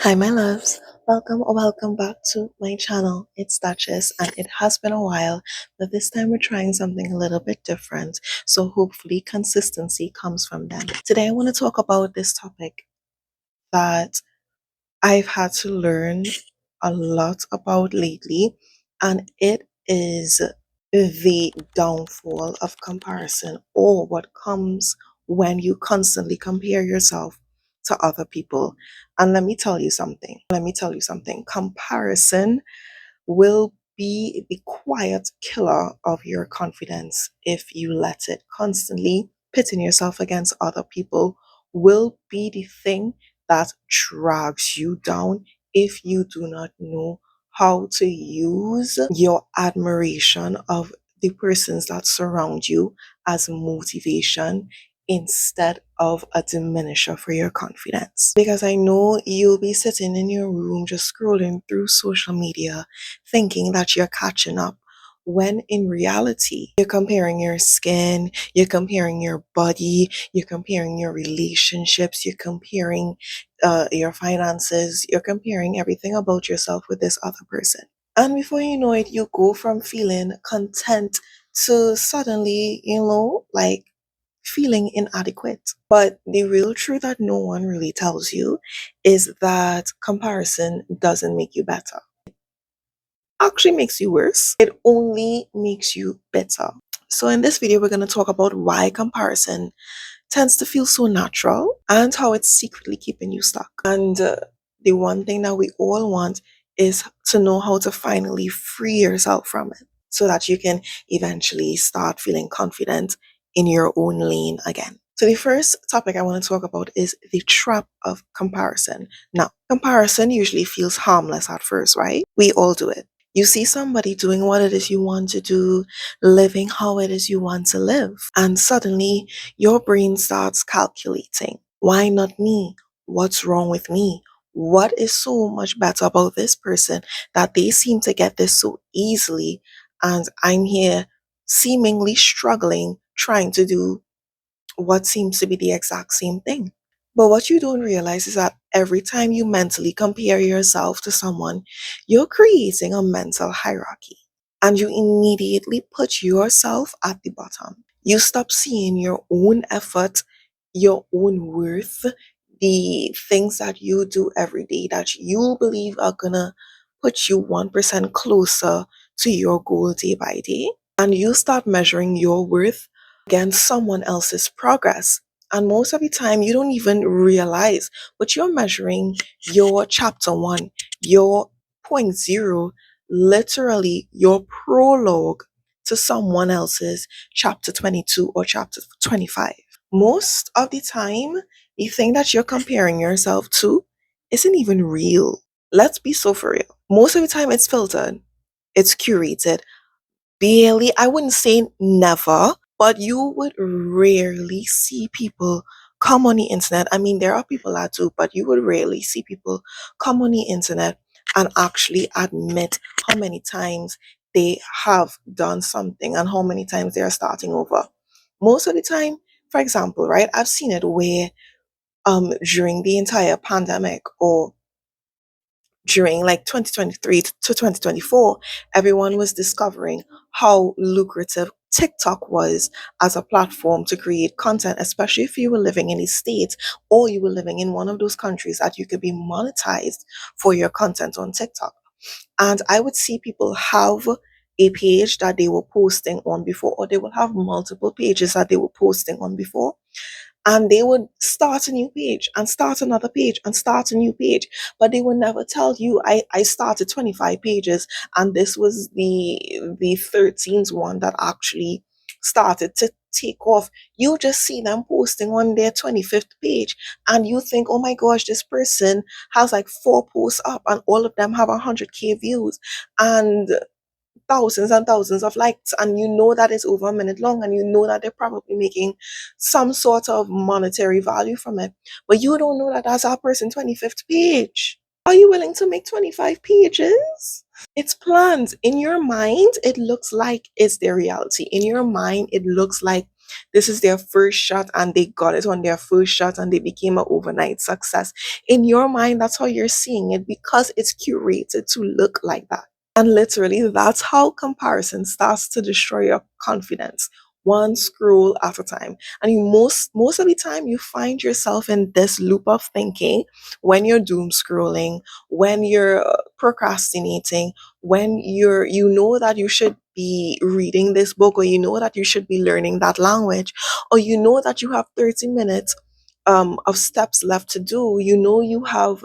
Hi, my loves. Welcome or welcome back to my channel. It's Duchess, and it has been a while, but this time we're trying something a little bit different. So hopefully, consistency comes from them. Today, I want to talk about this topic that I've had to learn a lot about lately, and it is the downfall of comparison, or what comes when you constantly compare yourself to other people. And let me tell you something. Comparison will be the quiet killer of your confidence if you let it. Constantly pitting yourself against other people will be the thing that drags you down if you do not know how to use your admiration of the persons that surround you as motivation instead of a diminisher for your confidence. Because I know you'll be sitting in your room just scrolling through social media thinking that you're catching up, when in reality, you're comparing your skin, you're comparing your body, you're comparing your relationships, you're comparing your finances, you're comparing everything about yourself with this other person. And before you know it, you go from feeling content to suddenly, like feeling inadequate. But the real truth that no one really tells you is that comparison doesn't make you better. Actually makes you worse. It only makes you better. So in this video, we're going to talk about why comparison tends to feel so natural and how it's secretly keeping you stuck. And the one thing that we all want is to know how to finally free yourself from it so that you can eventually start feeling confident in your own lane again. So the first topic I want to talk about is the trap of comparison. Now, comparison usually feels harmless at first, right? We all do it. You see somebody doing what it is you want to do, living how it is you want to live, and suddenly your brain starts calculating. Why not me? What's wrong with me? What is so much better about this person that they seem to get this so easily, and I'm here seemingly struggling trying to do what seems to be the exact same thing? But what you don't realize is that every time you mentally compare yourself to someone, you're creating a mental hierarchy, and you immediately put yourself at the bottom. You stop seeing your own effort, your own worth, the things that you do every day that you believe are gonna put you 1% closer to your goal day by day. And you start measuring your worth against someone else's progress. And most of the time, you don't even realize, but you're measuring your chapter one, your point zero, literally your prologue to someone else's chapter 22 or chapter 25. Most of the time, the thing that you're comparing yourself to isn't even real. Let's be so for real. Most of the time, it's filtered, it's curated. Barely, I wouldn't say never, but you would rarely see people come on the internet. I mean, there are people that do, but you would rarely see people come on the internet and actually admit how many times they have done something and how many times they are starting over. Most of the time, for example, right, I've seen it where during the entire pandemic or during like 2023 to 2024, everyone was discovering how lucrative TikTok was as a platform to create content, especially if you were living in the States or you were living in one of those countries that you could be monetized for your content on TikTok. And I would see people have a page that they were posting on before, or they will have multiple pages that they were posting on before, and they would start a new page and start another page and start a new page, but they would never tell you I started 25 pages and this was the 13th one that actually started to take off. You just see them posting on their 25th page and you think, oh my gosh, this person has like 4 posts up and all of them have 100K views and thousands and thousands of likes, and you know that it's over a minute long, and you know that they're probably making some sort of monetary value from it, but you don't know that that's our person 25th page. Are you willing to make 25 pages? It's planned. In your mind, it looks like it's their reality. In your mind, it looks like This is their first shot and they got it on their first shot and they became an overnight success. In your mind, that's how you're seeing it because it's curated to look like that. And literally, that's how comparison starts to destroy your confidence, one scroll at a time. And most of the time, you find yourself in this loop of thinking when you're doom scrolling, when you're procrastinating, when you know that you should be reading this book, or you know that you should be learning that language, or you know that you have 30 minutes of steps left to do. You know you have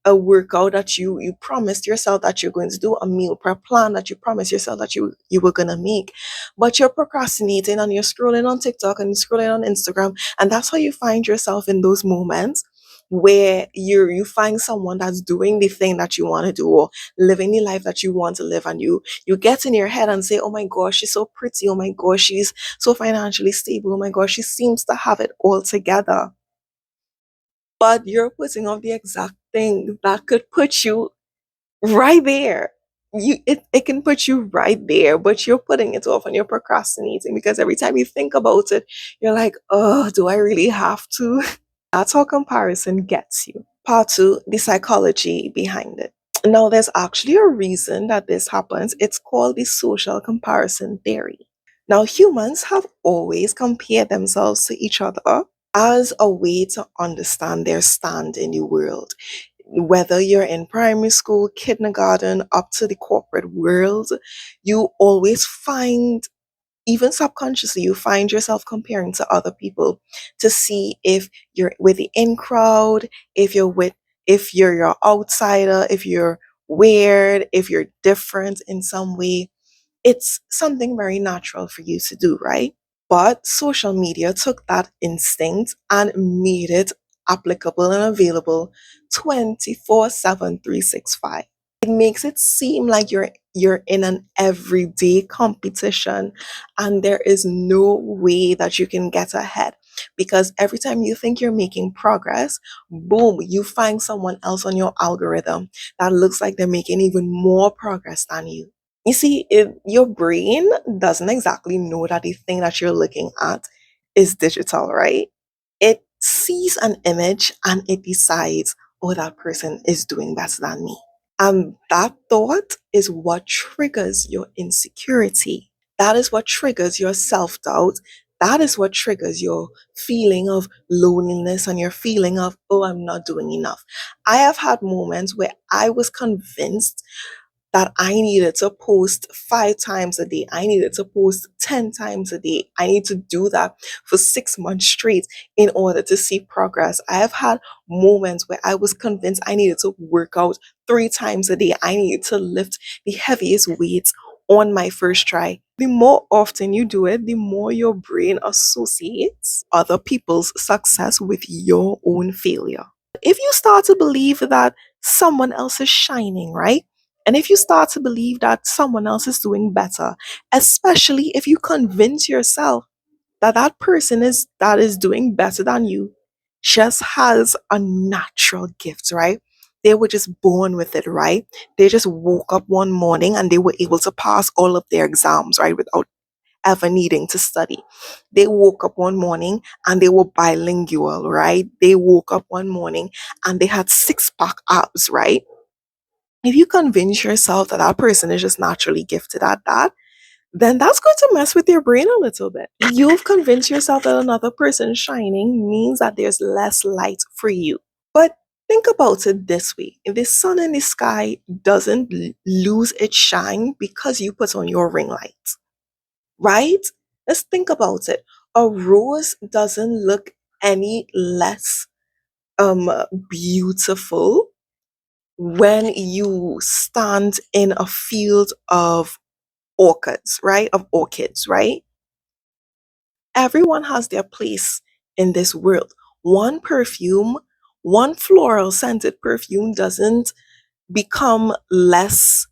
a workout that you promised yourself that you're going to do, a meal prep plan that you promised yourself that you were going to make, but you're procrastinating and you're scrolling on TikTok and you're scrolling on Instagram, and that's how you find yourself in those moments where you find someone that's doing the thing that you want to do or living the life that you want to live, and you get in your head and say, oh my gosh, she's so pretty, oh my gosh, she's so financially stable, oh my gosh, she seems to have it all together, but you're putting off the exact thing that could put you right there. It can put you right there, but you're putting it off and you're procrastinating because every time you think about it, you're like, oh, do I really have to? That's how comparison gets you. Part two, the psychology behind it. Now, there's actually a reason that this happens. It's called the social comparison theory. Now, humans have always compared themselves to each other as a way to understand their stand in the world. Whether you're in primary school, kindergarten, up to the corporate world, you always find, even subconsciously, you find yourself comparing to other people to see if you're with the in crowd, if you're your outsider, if you're weird, if you're different in some way. It's something very natural for you to do, right? But social media took that instinct and made it applicable and available 24/7, 365. It makes it seem like you're in an everyday competition and there is no way that you can get ahead, because every time you think you're making progress, boom, you find someone else on your algorithm that looks like they're making even more progress than you. You see, your brain doesn't exactly know that the thing that you're looking at is digital, right? It sees an image and it decides, oh, that person is doing better than me. And that thought is what triggers your insecurity. That is what triggers your self doubt. That is what triggers your feeling of loneliness and your feeling of, oh, I'm not doing enough. I have had moments where I was convinced that I needed to post 5 times a day. I needed to post 10 times a day. I need to do that for 6 months straight in order to see progress. I have had moments where I was convinced I needed to work out 3 times a day. I needed to lift the heaviest weights on my first try. The more often you do it, the more your brain associates other people's success with your own failure. If you start to believe that someone else is shining, right? And if you start to believe that someone else is doing better, especially if you convince yourself that that person is doing better than you just has a natural gift, right? They were just born with it, right? They just woke up one morning and they were able to pass all of their exams, right, without ever needing to study. They woke up one morning and they were bilingual, right? They woke up one morning and they had six-pack abs, right? If you convince yourself that that person is just naturally gifted at that, then that's going to mess with your brain a little bit. You've convinced yourself that another person shining means that there's less light for you. But think about it this way: if the sun in the sky doesn't lose its shine because you put on your ring light, right? Let's think about it. A rose doesn't look any less beautiful when you stand in a field of orchids, right? Everyone has their place in this world. One perfume, one floral scented perfume doesn't become less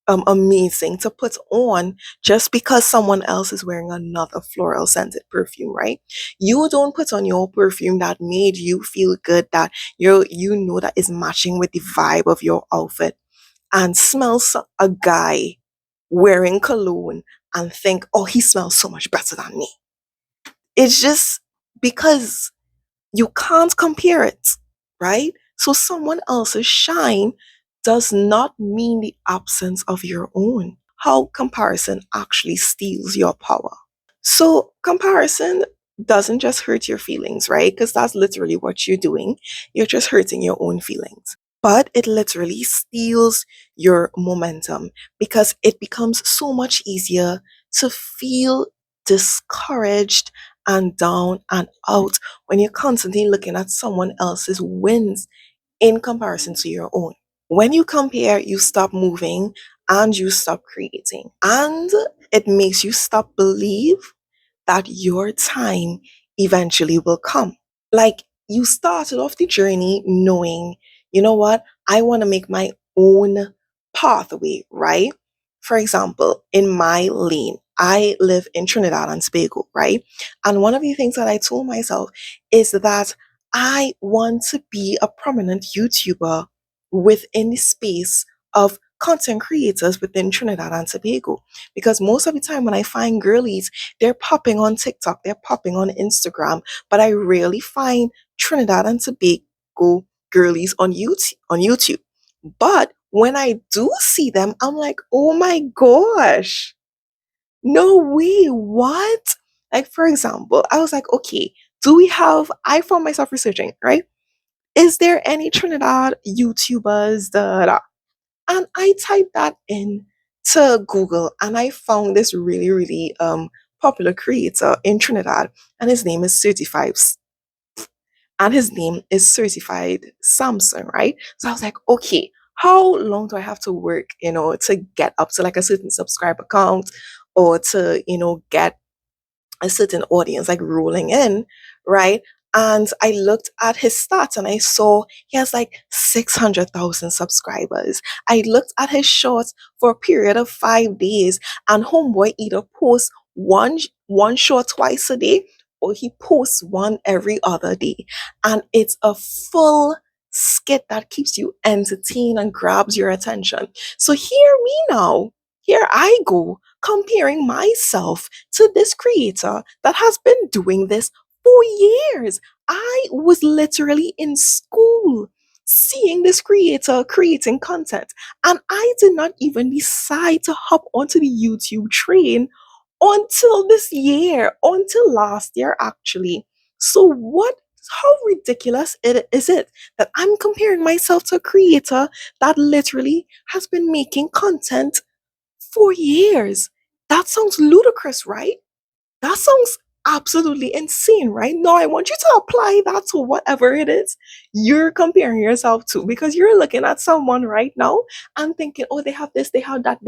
amazing to put on just because someone else is wearing another floral scented perfume, right? You don't put on your perfume that made you feel good, that you know that is matching with the vibe of your outfit, and smells a guy wearing cologne and think, oh, he smells so much better than me. It's just because you can't compare it, right? So someone else's shine does not mean the absence of your own. How comparison actually steals your power. So comparison doesn't just hurt your feelings, right? Because that's literally what you're doing. You're just hurting your own feelings. But it literally steals your momentum because it becomes so much easier to feel discouraged and down and out when you're constantly looking at someone else's wins in comparison to your own. When you compare, you stop moving and you stop creating. And it makes you stop believe that your time eventually will come. Like you started off the journey knowing, you know what, I want to make my own pathway, right? For example, in my lane, I live in Trinidad and Tobago, right? And one of the things that I told myself is that I want to be a prominent YouTuber within the space of content creators within Trinidad and Tobago. Because most of the time when I find girlies, they're popping on TikTok, they're popping on Instagram, but I rarely find Trinidad and Tobago girlies on YouTube. But when I do see them, I'm like, oh my gosh, no way, what? Like, for example, I was like, okay, I found myself researching, right? Is there any Trinidad YouTubers? And I typed that in to Google and I found this really, really popular creator in Trinidad, and his name is Certified Samson, right? So I was like, okay, how long do I have to work, to get up to like a certain subscriber count or to, get a certain audience like rolling in, right? And I looked at his stats and I saw he has like 600,000 subscribers. I looked at his shorts for a period of 5 days, and Homeboy either posts one short twice a day or he posts one every other day. And it's a full skit that keeps you entertained and grabs your attention. So hear me now. Here I go comparing myself to this creator that has been doing this for years. I was literally in school seeing this creator creating content, and I did not even decide to hop onto the YouTube train until this year, until last year actually. So how ridiculous is it that I'm comparing myself to a creator that literally has been making content for years? That sounds ludicrous, right? That sounds absolutely insane, right? Now, I want you to apply that to whatever it is you're comparing yourself to, because you're looking at someone right now and thinking, oh, they have this, they have that.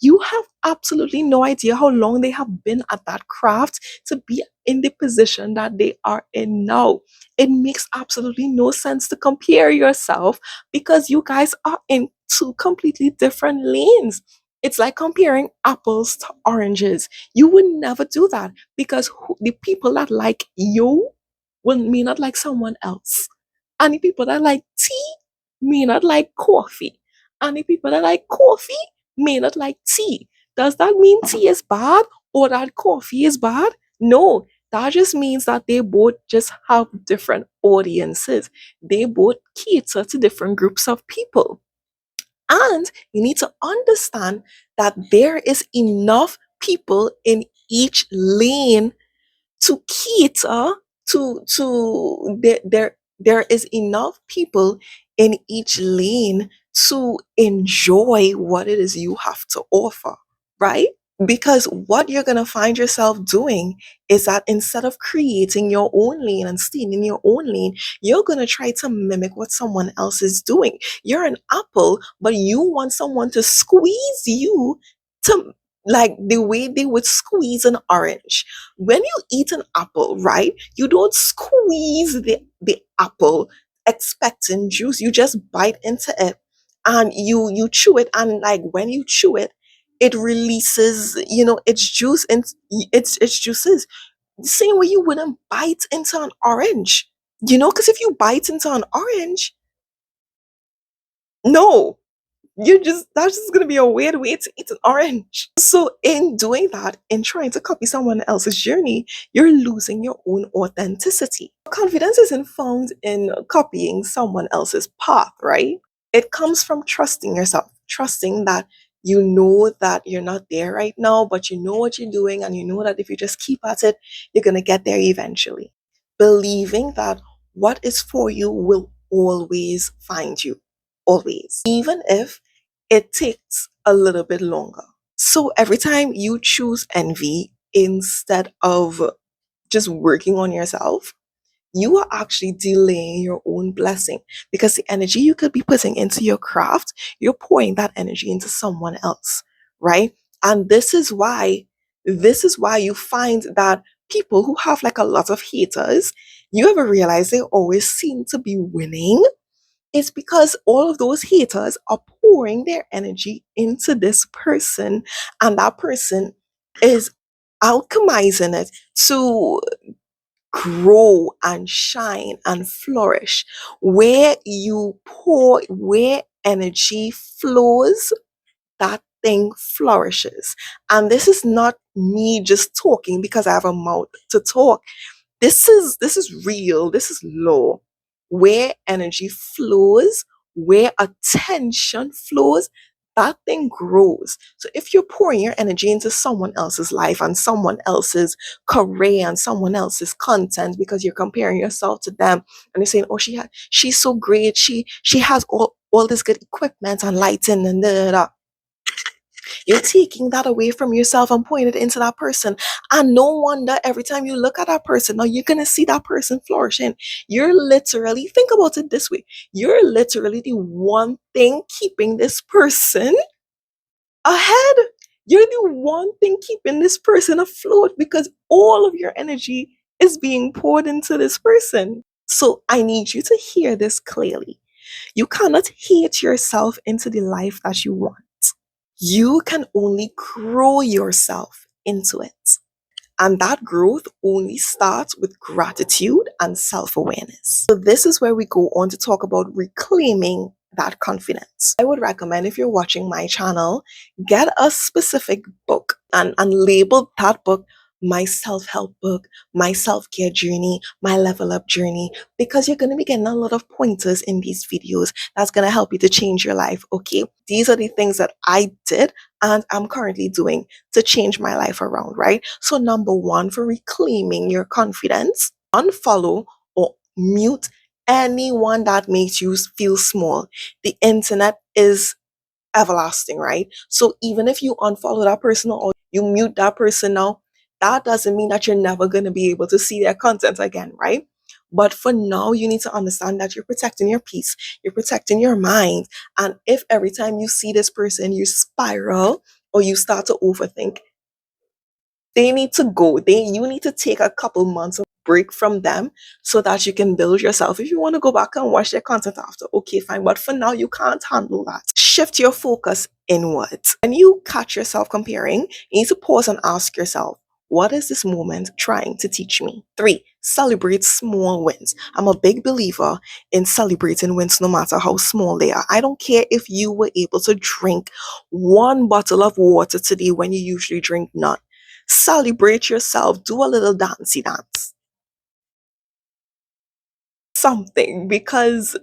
You have absolutely no idea how long they have been at that craft to be in the position that they are in now. It makes absolutely no sense to compare yourself because you guys are in two completely different lanes. It's like comparing apples to oranges. You would never do that because the people that like you may not like someone else. And the people that like tea may not like coffee. And the people that like coffee may not like tea. Does that mean tea is bad or that coffee is bad? No, that just means that they both just have different audiences. They both cater to different groups of people. And you need to understand that there is enough people in each lane to cater there is enough people in each lane to enjoy what it is you have to offer, right? Because what you're going to find yourself doing is that instead of creating your own lane and staying in your own lane, you're going to try to mimic what someone else is doing. You're an apple, but you want someone to squeeze you to like the way they would squeeze an orange. When you eat an apple, right, you don't squeeze the apple expecting juice. You just bite into it and you chew it, and like when you chew it, it releases, its juice and its juices. The same way you wouldn't bite into an orange, because if you bite into an orange, no, That's just gonna be a weird way to eat an orange. So in doing that, in trying to copy someone else's journey, you're losing your own authenticity. Confidence isn't found in copying someone else's path, right? It comes from trusting yourself, trusting that you know that you're not there right now, but you know what you're doing, and you know that if you just keep at it, you're gonna get there eventually. Believing that what is for you will always find you, always, even if it takes a little bit longer. So every time you choose envy instead of just working on yourself, you are actually delaying your own blessing, because the energy you could be putting into your craft, you're pouring that energy into someone else, right? And this is why you find that people who have like a lot of haters, you ever realize they always seem to be winning? It's because all of those haters are pouring their energy into this person, and that person is alchemizing it to grow and shine and flourish. Where you pour, where energy flows, that thing flourishes. And this is not me just talking because I have a mouth to talk. This is real. This is law. Where energy flows, where attention flows, that thing grows. So if you're pouring your energy into someone else's life and someone else's career and someone else's content because you're comparing yourself to them, and you're saying, "Oh, she's so great. She has all this good equipment and lighting and da, da, da," you're taking that away from yourself and pointing it into that person. And no wonder every time you look at that person, now you're going to see that person flourishing. You're literally, think about it this way, you're literally the one thing keeping this person ahead. You're the one thing keeping this person afloat because all of your energy is being poured into this person. So I need you to hear this clearly. You cannot hate yourself into the life that you want. You can only grow yourself into it. And that growth only starts with gratitude and self awareness. So, this is where we go on to talk about reclaiming that confidence. I would recommend, if you're watching my channel, get a specific book and label that book my self help book, my self care journey, my level up journey, because you're going to be getting a lot of pointers in these videos that's going to help you to change your life. Okay. These are the things that I did and I'm currently doing to change my life around, right? So, number one, for reclaiming your confidence, unfollow or mute anyone that makes you feel small. The internet is everlasting, right? So, even if you unfollow that person or you mute that person now, that doesn't mean that you're never going to be able to see their content again, right? But for now, you need to understand that you're protecting your peace, you're protecting your mind. And if every time you see this person, you spiral or you start to overthink, they need to go. You need to take a couple months of break from them so that you can build yourself. If you want to go back and watch their content after, okay, fine. But for now, you can't handle that. Shift your focus inwards. When you catch yourself comparing, you need to pause and ask yourself, what is this moment trying to teach me? Three, celebrate small wins. I'm a big believer in celebrating wins no matter how small they are. I don't care if you were able to drink one bottle of water today when you usually drink none. Celebrate yourself. Do a little dancey dance. Something, because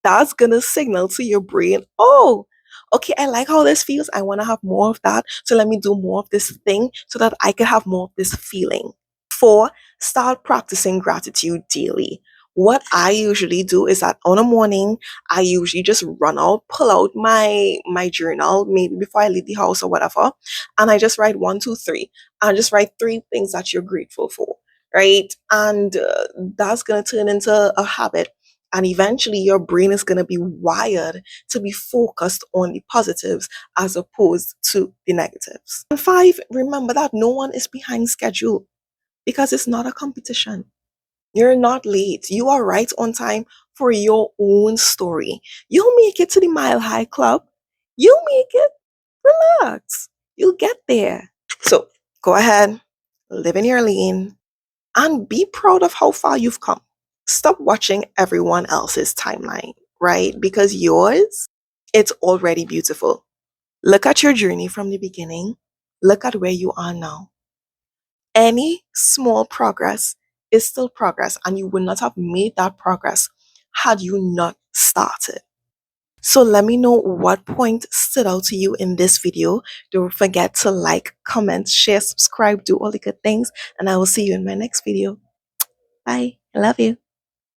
that's gonna signal to your brain, oh, okay, I like how this feels. I want to have more of that. So let me do more of this thing so that I can have more of this feeling. Four, start practicing gratitude daily. What I usually do is that on a morning, I usually just run out, pull out my journal, maybe before I leave the house or whatever, and I just write one, two, three. I just write three things that you're grateful for, right? And that's gonna turn into a habit. And eventually, your brain is going to be wired to be focused on the positives as opposed to the negatives. And five, remember that no one is behind schedule because it's not a competition. You're not late. You are right on time for your own story. You'll make it to the Mile High Club. You'll make it. Relax. You'll get there. So go ahead, live in your lane, and be proud of how far you've come. Stop watching everyone else's timeline, right? Because yours It's already beautiful. Look at your journey from the beginning. Look at where you are now. Any small progress is still progress, and you would not have made that progress had you not started. So let me know what point stood out to you in this video. Don't forget to like, comment, share, subscribe, do all the good things, and I will see you in my next video. Bye. I love you.